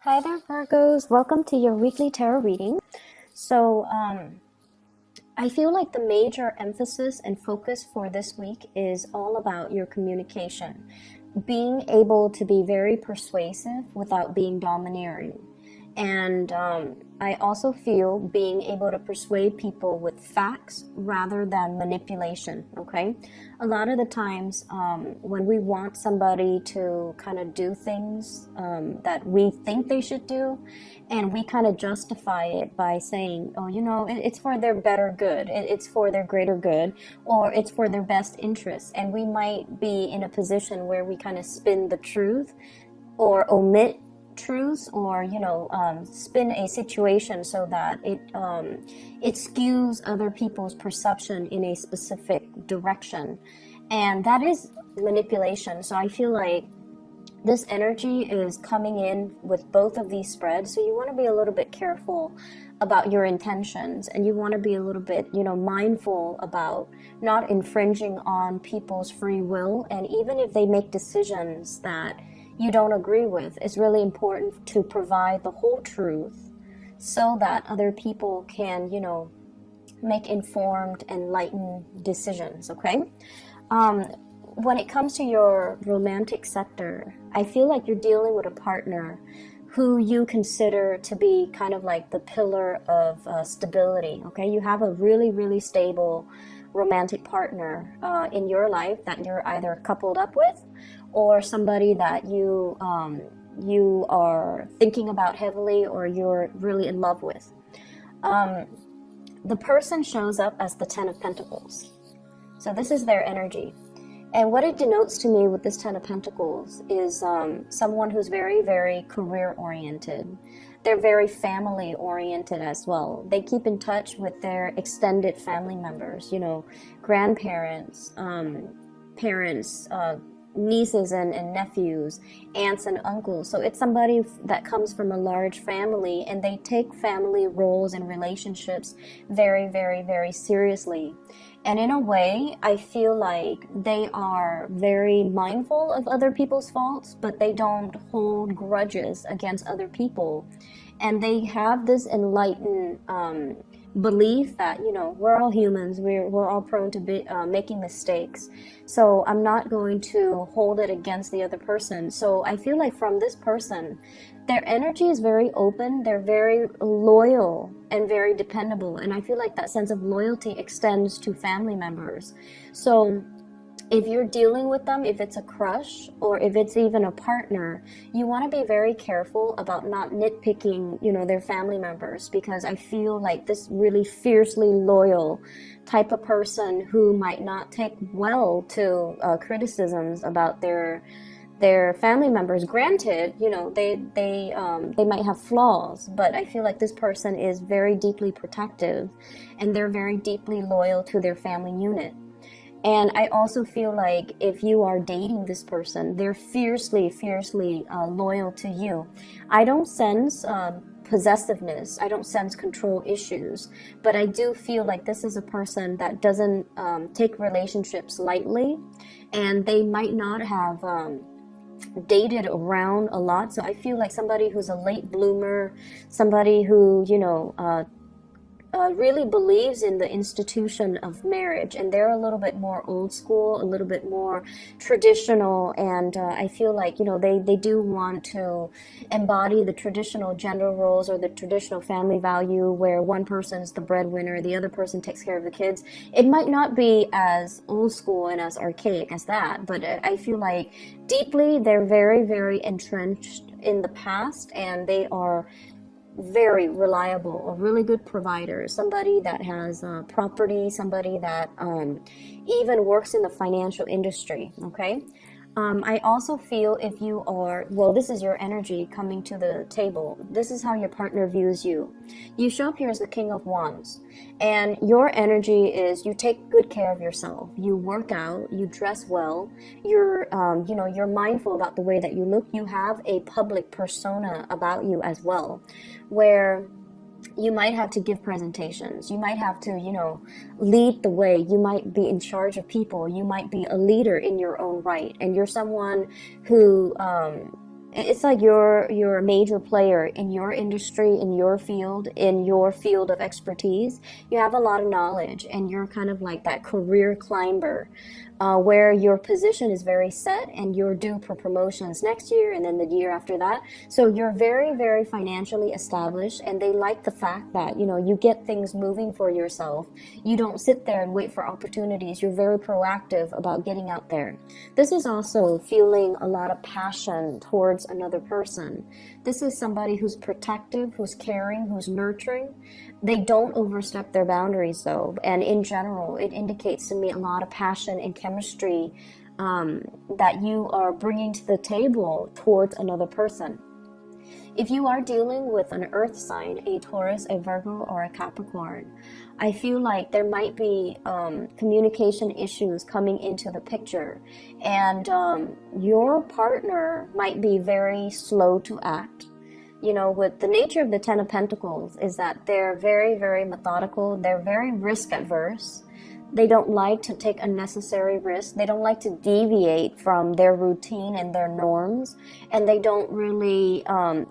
Hi there, Virgos. Welcome to your weekly tarot reading. So, I feel like the major emphasis and focus for this week is all about your communication. Being able to be very persuasive without being domineering. And I also feel being able to persuade people with facts rather than manipulation, okay? A lot of the times when we want somebody to kind of do things that we think they should do, and we kind of justify it by saying, oh, it's for their better good, it's for their greater good, or it's for their best interest. And we might be in a position where we kind of spin the truth or omit truths, or spin a situation so that it skews other people's perception in a specific direction, and that is manipulation. So I feel like this energy is coming in with both of these spreads, so you want to be a little bit careful about your intentions, and you want to be a little bit mindful about not infringing on people's free will. And even if they make decisions that you don't agree with, it's really important to provide the whole truth so that other people can, make informed, enlightened decisions, okay? When it comes to your romantic sector, I feel like you're dealing with a partner who you consider to be kind of like the pillar of stability, okay? You have a really, really stable romantic partner in your life that you're either coupled up with, or somebody that you are thinking about heavily, or you're really in love with. The person shows up as the Ten of Pentacles. So this is their energy. And what it denotes to me with this Ten of Pentacles is someone who's very, very career-oriented. They're very family-oriented as well. They keep in touch with their extended family members, grandparents, parents, nieces and nephews, aunts and uncles. So it's somebody that comes from a large family, and they take family roles and relationships very, very, very seriously. And in a way, I feel like they are very mindful of other people's faults, but they don't hold grudges against other people. And they have this enlightened belief that, we're all humans, we're all prone to be making mistakes. So I'm not going to hold it against the other person. So I feel like from this person, their energy is very open, they're very loyal and very dependable. And I feel like that sense of loyalty extends to family members. So if you're dealing with them, if it's a crush or if it's even a partner, you want to be very careful about not nitpicking, their family members, because I feel like this really fiercely loyal type of person who might not take well to criticisms about their family members. Granted, they might have flaws, but I feel like this person is very deeply protective, and they're very deeply loyal to their family unit. And I also feel like if you are dating this person, they're fiercely, fiercely loyal to you. I don't sense possessiveness. I don't sense control issues. But I do feel like this is a person that doesn't take relationships lightly. And they might not have dated around a lot. So I feel like somebody who's a late bloomer, somebody who, really believes in the institution of marriage, and they're a little bit more old school, a little bit more traditional, and I feel like they do want to embody the traditional gender roles or the traditional family value where one person's the breadwinner, the other person takes care of the kids. It might not be as old school and as archaic as that, but I feel like deeply they're very, very entrenched in the past, and they are very reliable, a really good provider, somebody that has property, somebody that even works in the financial industry, okay? I also feel if you are, this is your energy coming to the table. This is how your partner views you. You show up here as the King of Wands, and your energy is you take good care of yourself. You work out, you dress well, you're mindful about the way that you look. You have a public persona about you as well, where you might have to give presentations. You might have to, lead the way. You might be in charge of people. You might be a leader in your own right. And you're someone who it's like you're a major player in your industry, in your field of expertise. You have a lot of knowledge, and you're kind of like that career climber, where your position is very set and you're due for promotions next year and then the year after that. So you're very, very financially established, and they like the fact that, you know, you get things moving for yourself. You don't sit there and wait for opportunities. You're very proactive about getting out there. This is also feeling a lot of passion towards another person. This is somebody who's protective, who's caring, who's nurturing. They don't overstep their boundaries though, and in general it indicates to me a lot of passion and chemistry that you are bringing to the table towards another person. If you are dealing with an earth sign, a Taurus, a Virgo, or a Capricorn, I feel like there might be communication issues coming into the picture, and your partner might be very slow to act. You know, with the nature of the Ten of Pentacles is that they're very, very methodical. They're very risk adverse. They don't like to take unnecessary risks. They don't like to deviate from their routine and their norms. And they don't really,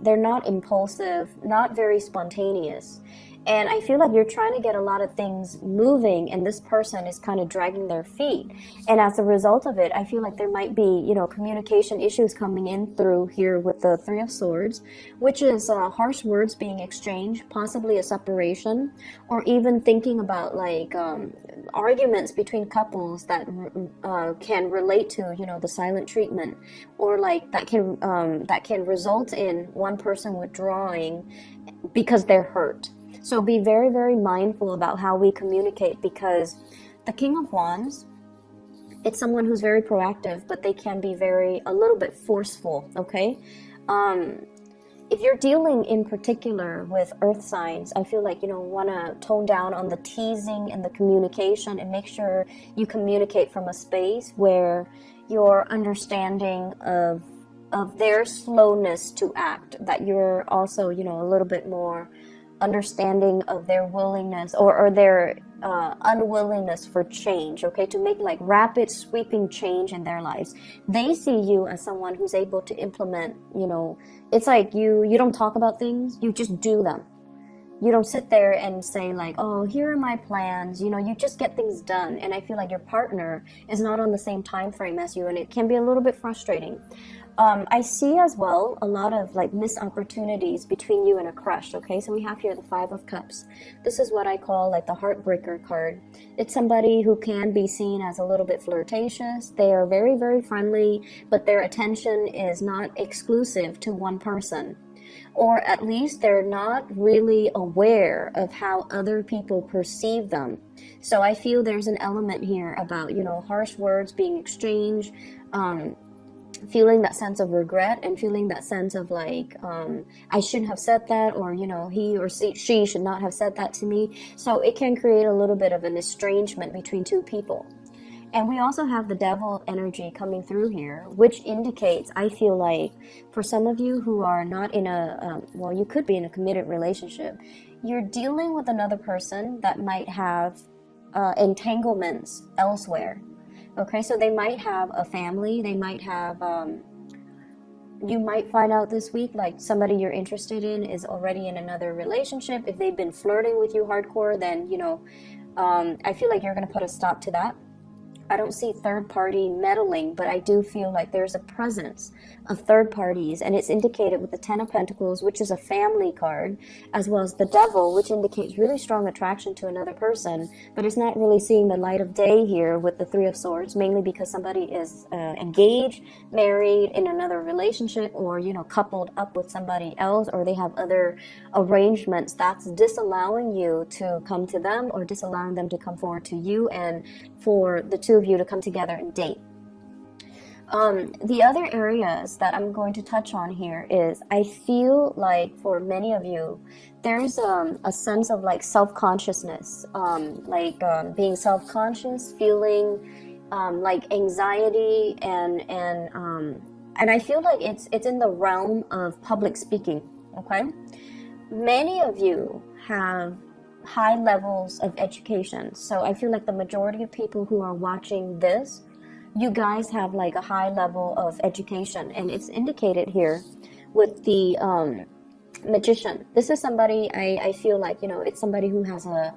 they're not impulsive, not very spontaneous. And I feel like you're trying to get a lot of things moving, and this person is kind of dragging their feet. And as a result of it, I feel like there might be, you know, communication issues coming in through here with the Three of Swords, which is harsh words being exchanged, possibly a separation, or even thinking about like arguments between couples that can relate to, you know, the silent treatment, or like that can result in one person withdrawing because they're hurt. So be very, very mindful about how we communicate, because the King of Wands, it's someone who's very proactive, but they can be a little bit forceful, okay? If you're dealing in particular with earth signs, I feel like, you know, want to tone down on the teasing and the communication, and make sure you communicate from a space where you're understanding of their slowness to act, that you're also, you know, a little bit more understanding of their willingness or their unwillingness for change, okay, to make like rapid sweeping change in their lives. They see you as someone who's able to implement, you know, it's like you don't talk about things, you just do them. You don't sit there and say like, oh, here are my plans, you know, you just get things done. And I feel like your partner is not on the same time frame as you, and it can be a little bit frustrating. I see as well a lot of like missed opportunities between you and a crush, okay? So we have here the Five of Cups. This is what I call like the heartbreaker card. It's somebody who can be seen as a little bit flirtatious. They are very, very friendly, but their attention is not exclusive to one person. Or at least they're not really aware of how other people perceive them. So I feel there's an element here about, you know, harsh words being exchanged, feeling that sense of regret, and feeling that sense of like, I shouldn't have said that, or, you know, he or she should not have said that to me. So it can create a little bit of an estrangement between two people. And we also have the Devil energy coming through here, which indicates, I feel like, for some of you who are not in a, well, you could be in a committed relationship, you're dealing with another person that might have entanglements elsewhere. Okay, so they might have a family, they might have, you might find out this week, like somebody you're interested in is already in another relationship. If they've been flirting with you hardcore, then, you know, I feel like you're going to put a stop to that. I don't see third party meddling, but I do feel like there's a presence of third parties, and it's indicated with the Ten of Pentacles, which is a family card, as well as the Devil, which indicates really strong attraction to another person, but it's not really seeing the light of day here with the Three of Swords, mainly because somebody is engaged, married, in another relationship, or, you know, coupled up with somebody else, or they have other arrangements that's disallowing you to come to them, or disallowing them to come forward to you, and for the two of you to come together and date. The other areas that I'm going to touch on here is, I feel like for many of you, there's a sense of like self-consciousness, being self-conscious, feeling like anxiety, and I feel like it's in the realm of public speaking. Okay, many of you have high levels of education, so I feel like the majority of people who are watching this you guys have like a high level of education, and it's indicated here with the magician. This is somebody, I feel like, you know, it's somebody who has a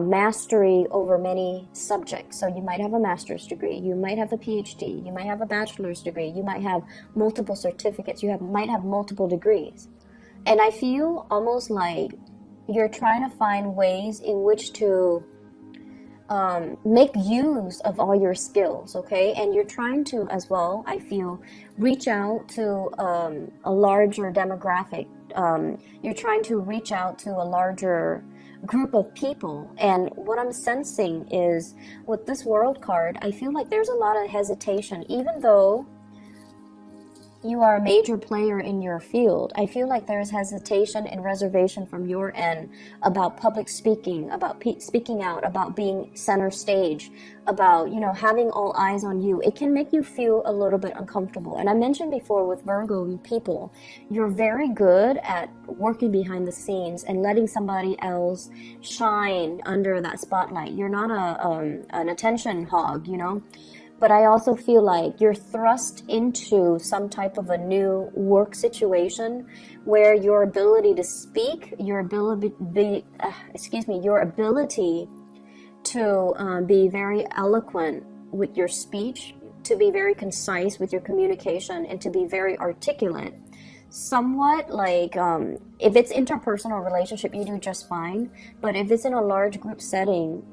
mastery over many subjects. So you might have a master's degree, you might have a PhD, you might have a bachelor's degree, you might have multiple certificates, might have multiple degrees. And I feel almost like you're trying to find ways in which to make use of all your skills, okay? And you're trying to, as well, I feel, reach out to a larger demographic. You're trying to reach out to a larger group of people. And what I'm sensing is, with this World card, I feel like there's a lot of hesitation. Even though you are a major player in your field, I feel like there's hesitation and reservation from your end about public speaking, about speaking out, about being center stage, about, you know, having all eyes on you. It can make you feel a little bit uncomfortable. And I mentioned before, with Virgo people, you're very good at working behind the scenes and letting somebody else shine under that spotlight. You're not an attention hog, you know. But I also feel like you're thrust into some type of a new work situation where your ability to speak, your ability to be very eloquent with your speech, to be very concise with your communication, and to be very articulate. Somewhat like, if it's interpersonal relationship, you do just fine. But if it's in a large group setting,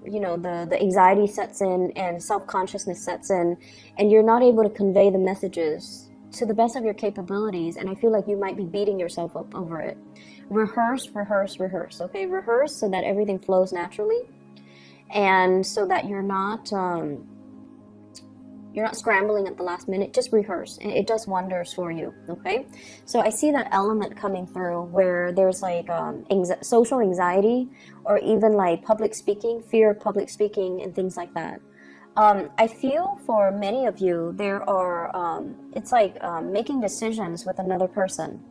you know, the anxiety sets in and self-consciousness sets in, and you're not able to convey the messages to the best of your capabilities. And I feel like you might be beating yourself up over it. Rehearse, okay? Rehearse so that everything flows naturally, and so that you're not scrambling at the last minute. Just rehearse. It does wonders for you, okay? So I see that element coming through where there's like social anxiety, or even like public speaking, fear of public speaking and things like that. I feel for many of you, there are, it's like making decisions with another person,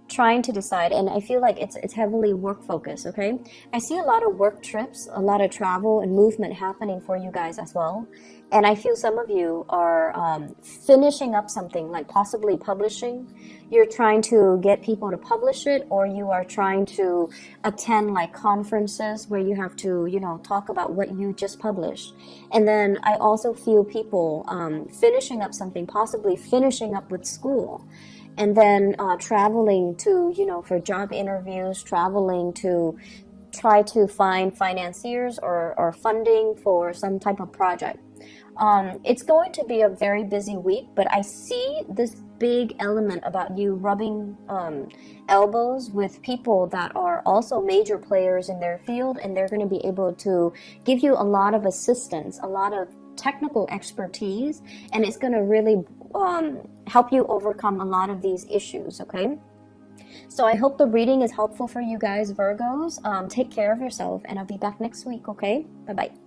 trying to decide, and I feel like it's heavily work focused, okay? I see a lot of work trips, a lot of travel and movement happening for you guys as well. And I feel some of you are finishing up something, like possibly publishing. You're trying to get people to publish it, or you are trying to attend like conferences where you have to, you know, talk about what you just published. And then I also feel people finishing up something, possibly finishing up with school. And then traveling to, you know, for job interviews, traveling to try to find financiers or funding for some type of project. It's going to be a very busy week, but I see this big element about you rubbing elbows with people that are also major players in their field, and they're going to be able to give you a lot of assistance, a lot of technical expertise, and it's going to really help you overcome a lot of these issues, okay? So I hope the reading is helpful for you guys, Virgos. Take care of yourself, and I'll be back next week, okay? Bye-bye.